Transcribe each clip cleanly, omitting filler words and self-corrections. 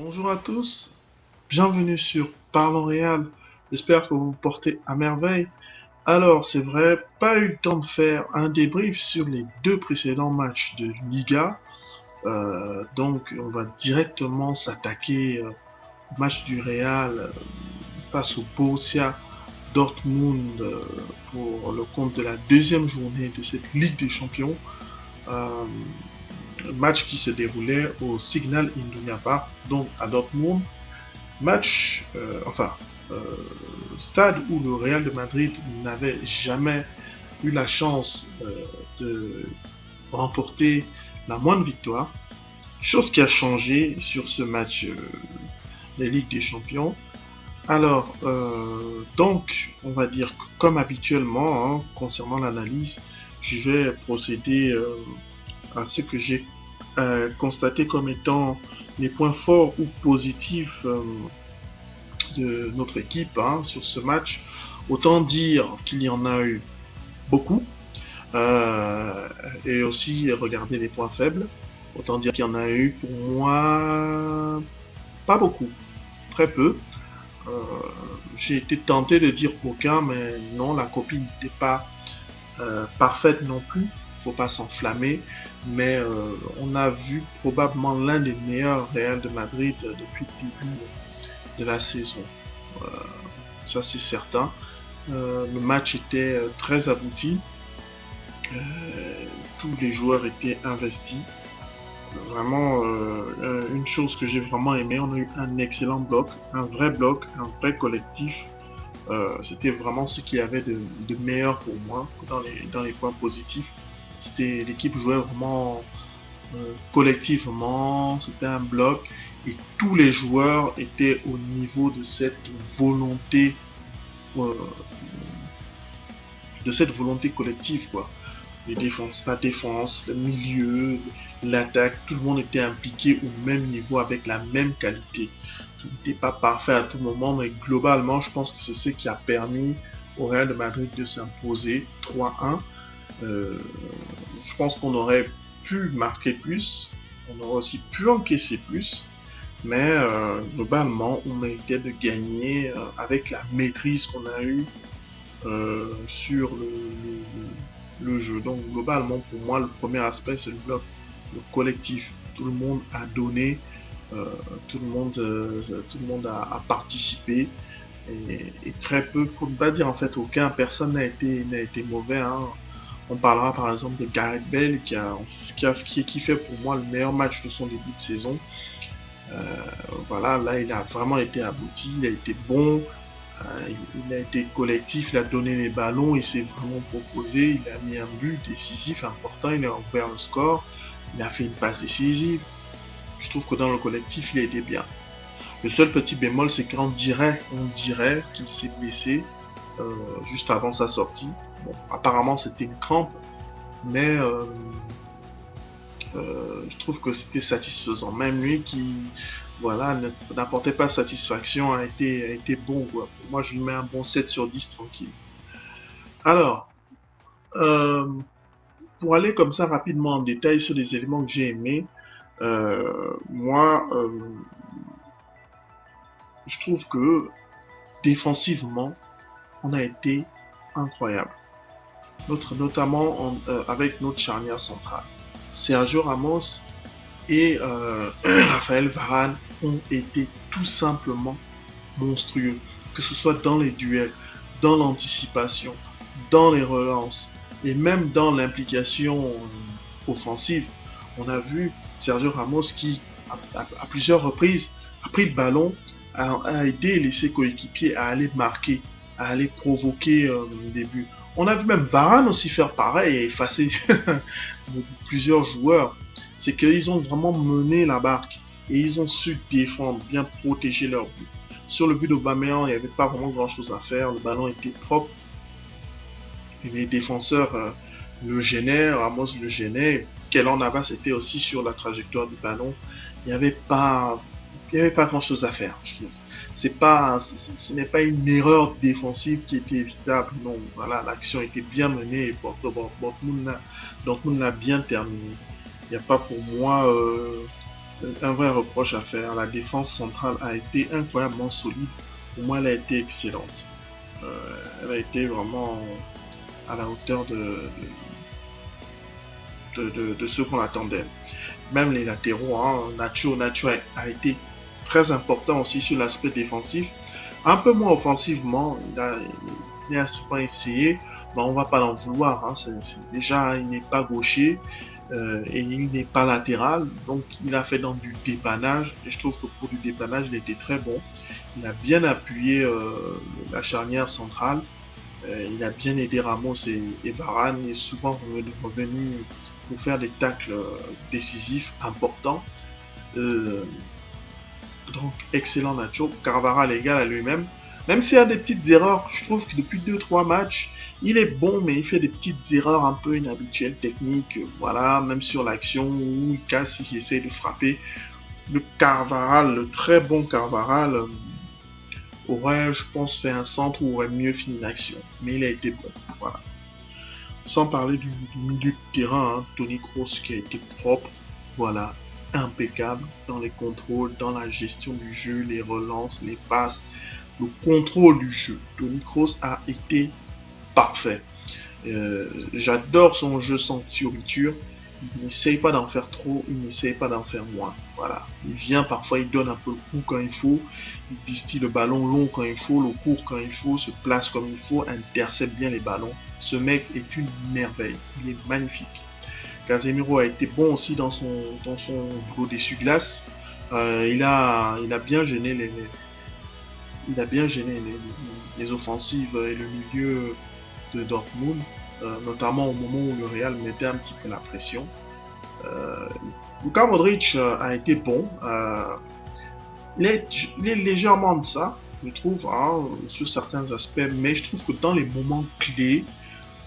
Bonjour à tous, bienvenue sur Parlons Réal. J'espère que vous vous portez à merveille. Alors, c'est vrai, pas eu le temps de faire un débrief sur les deux précédents matchs de Liga. Donc, on va directement s'attaquer au match du Real face au Borussia Dortmund pour le compte de la deuxième journée de cette Ligue des Champions. Euh, Match qui se déroulait au Signal Iduna Park, donc à Dortmund. Match, euh, stade où le Real de Madrid n'avait jamais eu la chance de remporter la moindre victoire. Chose qui a changé sur ce match des Ligues des Champions. Alors, donc, on va dire que comme habituellement, hein, concernant l'analyse, je vais procéder à ce que j'ai constaté comme étant les points forts ou positifs de notre équipe hein, sur ce match. Autant dire qu'il y en a eu beaucoup et aussi regarder les points faibles. Autant dire qu'il y en a eu pour moi pas beaucoup, très peu. Euh, j'ai été tenté de dire aucun, mais non, la copie n'était pas parfaite non plus. Faut pas s'enflammer, mais on a vu probablement l'un des meilleurs Real de Madrid depuis le début de la saison. Euh, Ça c'est certain. Le match était très abouti. Tous les joueurs étaient investis. Vraiment, une chose que j'ai vraiment aimé, on a eu un excellent bloc, un vrai collectif. C'était vraiment ce qu'il y avait de meilleur pour moi dans les points positifs. C'était l'équipe jouait vraiment collectivement, c'était un bloc et tous les joueurs étaient au niveau euh, de cette volonté collective quoi. La défense, le milieu, l'attaque, tout le monde était impliqué au même niveau avec la même qualité. Tout n'était pas parfait à tout moment, mais globalement, je pense que c'est ce qui a permis au Real de Madrid de s'imposer 3-1. Euh, je pense qu'on aurait pu marquer plus, on aurait aussi pu encaisser plus, mais globalement, on méritait de gagner avec la maîtrise qu'on a eue sur le jeu. Donc globalement, pour moi, le premier aspect, c'est le collectif. Tout le monde a donné, euh, tout le monde a participé. Et très peu, pour ne pas dire en fait aucun, personne n'a été mauvais. Hein. On parlera par exemple de Gareth Bale qui fait pour moi le meilleur match de son début de saison. Voilà, là il a vraiment été abouti, il a été bon, il a été collectif, il a donné les ballons, il s'est vraiment proposé, il a mis un but décisif, important, il a ouvert le score, il a fait une passe décisive. Je trouve que dans le collectif, il a été bien. Le seul petit bémol, c'est on dirait qu'il s'est blessé juste avant sa sortie. Bon, apparemment, c'était une crampe, mais je trouve que c'était satisfaisant. Même lui qui, voilà, n'apportait pas satisfaction a été bon. Quoi. Moi, je lui mets un bon 7 sur 10 tranquille. Alors, euh, pour aller comme ça rapidement en détail sur les éléments que j'ai aimés, moi, je trouve que défensivement, on a été incroyable. Notamment avec notre charnière centrale. Sergio Ramos et Raphaël Varane ont été tout simplement monstrueux, que ce soit dans les duels, dans l'anticipation, dans les relances et même dans l'implication offensive. On a vu Sergio Ramos qui, à plusieurs reprises, a pris le ballon, a aidé ses coéquipiers à aller marquer, à aller provoquer des buts. On a vu même Varane aussi faire pareil et effacer plusieurs joueurs. C'est qu'ils ont vraiment mené la barque et ils ont su défendre, bien protéger leur but. Sur le but d'Aubameyang, il n'y avait pas vraiment grand-chose à faire. Le ballon était propre. Et les défenseurs le gênaient, Ramos le gênait. Keylor Navas était aussi sur la trajectoire du ballon. Il n'y avait pas, il y avait pas grand-chose à faire, je trouve. Ce n'est pas une erreur défensive qui était évitable. Non, voilà, l'action était bien menée et Dortmund l'a bien terminé. Il n'y a pas pour moi un vrai reproche à faire. La défense centrale a été incroyablement solide. Pour moi, elle a été excellente. Elle a été vraiment à la hauteur de ce qu'on attendait. Même les latéraux, hein, Nacho été très important aussi sur l'aspect défensif. Un peu moins offensivement, il a souvent essayé, mais on va pas l'en vouloir. Hein, déjà, il n'est pas gaucher et il n'est pas latéral, donc il a fait dans du dépannage. Et je trouve que pour du dépannage, il était très bon. Il a bien appuyé la charnière centrale. Il a bien aidé Ramos et Varane. Il est souvent revenu pour faire des tacles décisifs, importants. Euh, donc, excellent Nacho. Carvajal égal à lui-même. Même s'il y a des petites erreurs, je trouve que depuis 2-3 matchs, il est bon, mais il fait des petites erreurs un peu inhabituelles, techniques. Voilà, même sur l'action où il casse, il essaie de frapper. Le Carvajal, le très bon Carvajal, aurait, je pense, fait un centre ou aurait mieux fini l'action. Mais il a été bon. Voilà. Sans parler du milieu de terrain, hein, Toni Kroos qui a été propre, voilà, impeccable dans les contrôles, dans la gestion du jeu, les relances, les passes, le contrôle du jeu. Toni Kroos a été parfait. J'adore son jeu sans fioriture. Il n'essaye pas d'en faire trop, il n'essaye pas d'en faire moins. Voilà. Il vient parfois, il donne un peu le coup quand il faut, il distille le ballon long quand il faut, le court quand il faut, se place comme il faut, intercepte bien les ballons. Ce mec est une merveille. Il est magnifique. Casemiro a été bon aussi dans son boulot d'essuie-glace. Il a bien gêné les offensives et le milieu de Dortmund, notamment au moment où le Real mettait un petit peu la pression. Luka Modric a été bon. Il est légèrement de ça, je trouve, hein, sur certains aspects, mais je trouve que dans les moments clés,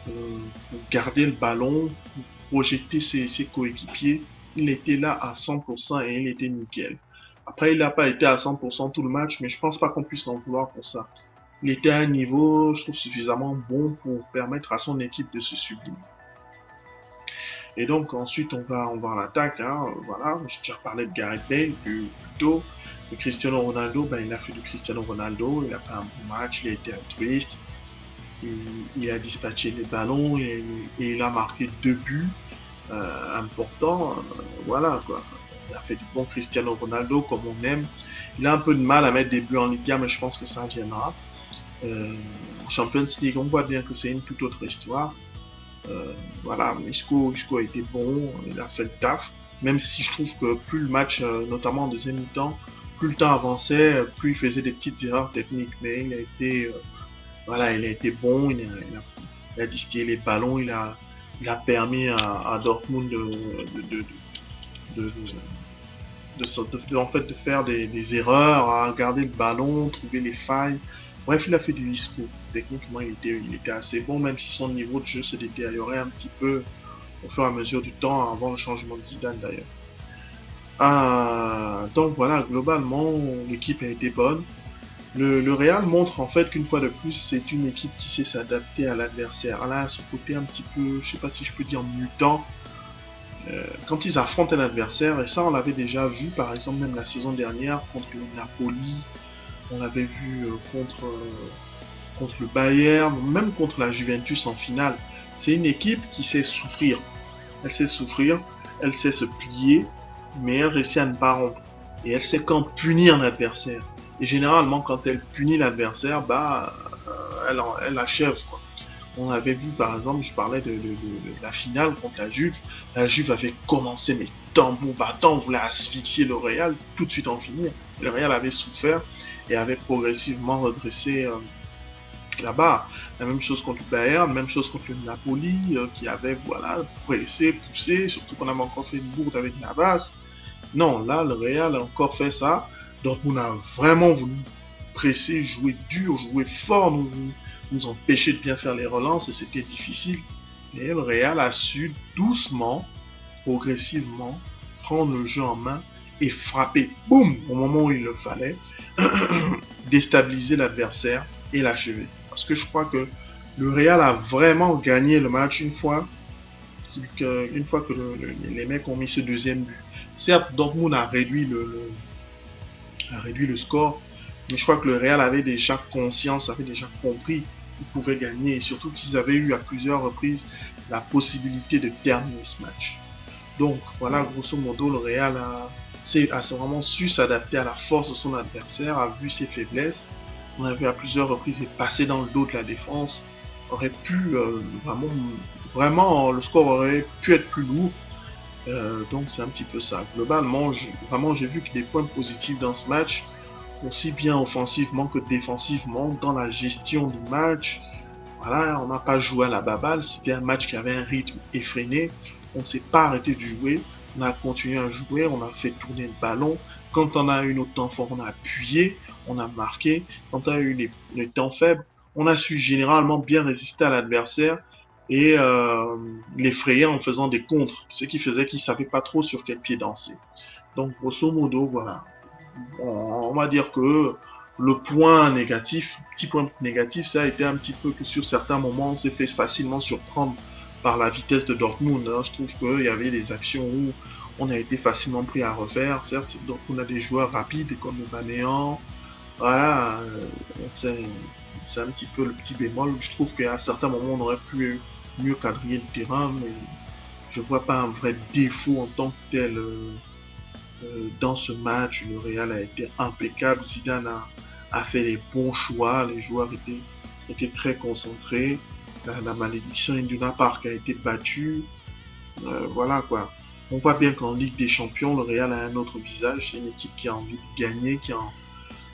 pour garder le ballon, pour projeter ses coéquipiers, il était là à 100% et il était nickel. Après, il n'a pas été à 100% tout le match, mais je pense pas qu'on puisse en vouloir pour ça. Il était à un niveau, je trouve, suffisamment bon pour permettre à son équipe de se sublimer. Et donc, ensuite, on va à l'attaque. Hein, voilà, j'ai déjà parlé de Gareth Bale, plus tôt. De Cristiano Ronaldo, ben, il a fait du Cristiano Ronaldo, il a fait un bon match, il a été altruiste, il a dispatché les ballons et il a marqué 2 buts importants. Voilà, quoi. Il a fait du bon Cristiano Ronaldo comme on aime. Il a un peu de mal à mettre des buts en Liga, mais je pense que ça viendra. En Champions League, on voit bien que c'est une toute autre histoire. Voilà, Isco a été bon, il a fait le taf. Même si je trouve que plus le match, notamment en deuxième mi-temps, plus le temps avançait, plus il faisait des petites erreurs techniques. Mais voilà, il a été bon, il a distillé les ballons, il a permis à Dortmund de, en fait, de faire des erreurs, à garder le ballon, trouver les failles. Bref, il a fait du Isco. Techniquement, il était assez bon, même si son niveau de jeu se détériorait un petit peu au fur et à mesure du temps, avant le changement de Zidane d'ailleurs. Donc voilà, globalement, l'équipe a été bonne. Le Real montre en fait qu'une fois de plus, c'est une équipe qui sait s'adapter à l'adversaire. Là, ce côté un petit peu, je sais pas si je peux dire mutant, quand ils affrontent un adversaire, et ça on l'avait déjà vu par exemple même la saison dernière contre le Napoli, on l'avait vu contre le Bayern, même contre la Juventus en finale. C'est une équipe qui sait souffrir. Elle sait souffrir, elle sait se plier, mais elle réussit à ne pas rompre. Et elle sait quand punir l'adversaire. Et généralement, quand elle punit l'adversaire, bah, elle achève, quoi. On avait vu, par exemple, je parlais de la finale contre la Juve. La Juve avait commencé, mais tambour battant, voulait asphyxier le Real, tout de suite en finir. Le Real avait souffert et avait progressivement redressé là-bas. La même chose contre le Bayern, même chose contre le Napoli, qui avait, voilà, pressé, poussé, surtout qu'on avait encore fait une bourde avec Navas. Non, là, le Real a encore fait ça. Dortmund a vraiment voulu presser, jouer dur, jouer fort, nous empêcher de bien faire les relances et c'était difficile. Et le Real a su doucement, progressivement, prendre le jeu en main et frapper, boum, au moment où il le fallait, déstabiliser l'adversaire et l'achever. Parce que je crois que le Real a vraiment gagné le match une fois que les mecs ont mis ce deuxième but. Certes, Dortmund a réduit le score, mais je crois que le Real avait déjà conscience, avait déjà compris qu'ils pouvaient gagner et surtout qu'ils avaient eu à plusieurs reprises la possibilité de terminer ce match. Donc voilà, grosso modo, le Real a vraiment su s'adapter à la force de son adversaire, a vu ses faiblesses. On a vu à plusieurs reprises et passer dans le dos de la défense. Aurait pu vraiment, le score aurait pu être plus lourd. Donc c'est un petit peu ça. Globalement, vraiment j'ai vu que des points positifs dans ce match, aussi bien offensivement que défensivement, dans la gestion du match. Voilà, on n'a pas joué à la baballe, c'était un match qui avait un rythme effréné. On ne s'est pas arrêté de jouer, on a continué à jouer, on a fait tourner le ballon. Quand on a eu notre temps fort, on a appuyé, on a marqué. Quand on a eu les temps faibles, on a su généralement bien résister à l'adversaire et l'effrayer en faisant des contres, ce qui faisait qu'il ne savait pas trop sur quel pied danser. Donc, grosso modo, voilà. On va dire que le point négatif, petit point négatif, ça a été un petit peu que sur certains moments, on s'est fait facilement surprendre par la vitesse de Dortmund. Je trouve qu'il y avait des actions où on a été facilement pris à refaire. Certes, Dortmund a des joueurs rapides comme Aubameyang. Voilà, c'est un petit peu le petit bémol. Je trouve qu'à certains moments, on aurait pu mieux quadriller le terrain, mais je vois pas un vrai défaut en tant que tel. Dans ce match, le Real a été impeccable. Zidane a fait les bons choix. Les joueurs étaient très concentrés. La malédiction Induna Park a été battue. Voilà quoi. On voit bien qu'en Ligue des Champions, le Real a un autre visage. C'est une équipe qui a envie de gagner.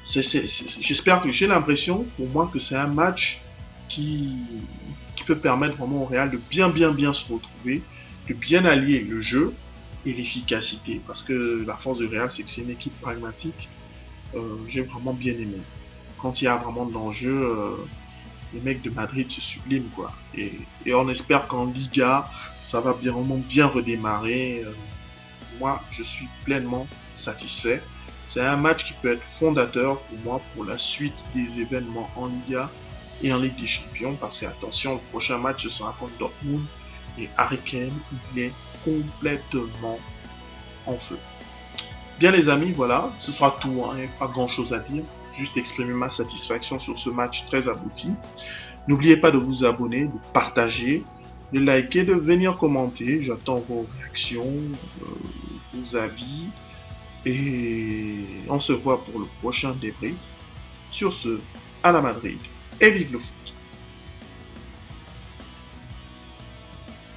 J'espère que j'ai l'impression, pour moi, que c'est un match qui peut permettre vraiment au Real de bien se retrouver, de bien allier le jeu et l'efficacité. Parce que la force du Real, c'est que c'est une équipe pragmatique. J'ai vraiment bien aimé. Quand il y a vraiment de l'enjeu, les mecs de Madrid se subliment, quoi. Et on espère qu'en Liga, ça va vraiment bien redémarrer. Moi, je suis pleinement satisfait. C'est un match qui peut être fondateur pour moi pour la suite des événements en Liga et en Ligue des Champions. Parce que, attention, le prochain match, ce sera contre Dortmund. Et Harry Kane, il est complètement en feu. Bien les amis, voilà, ce sera tout, hein, il n'y a pas grand chose à dire, juste exprimer ma satisfaction sur ce match très abouti. N'oubliez pas de vous abonner, de partager, de liker, de venir commenter, j'attends vos réactions, vos avis, et on se voit pour le prochain débrief. Sur ce, à la Madrid, et vive le foot!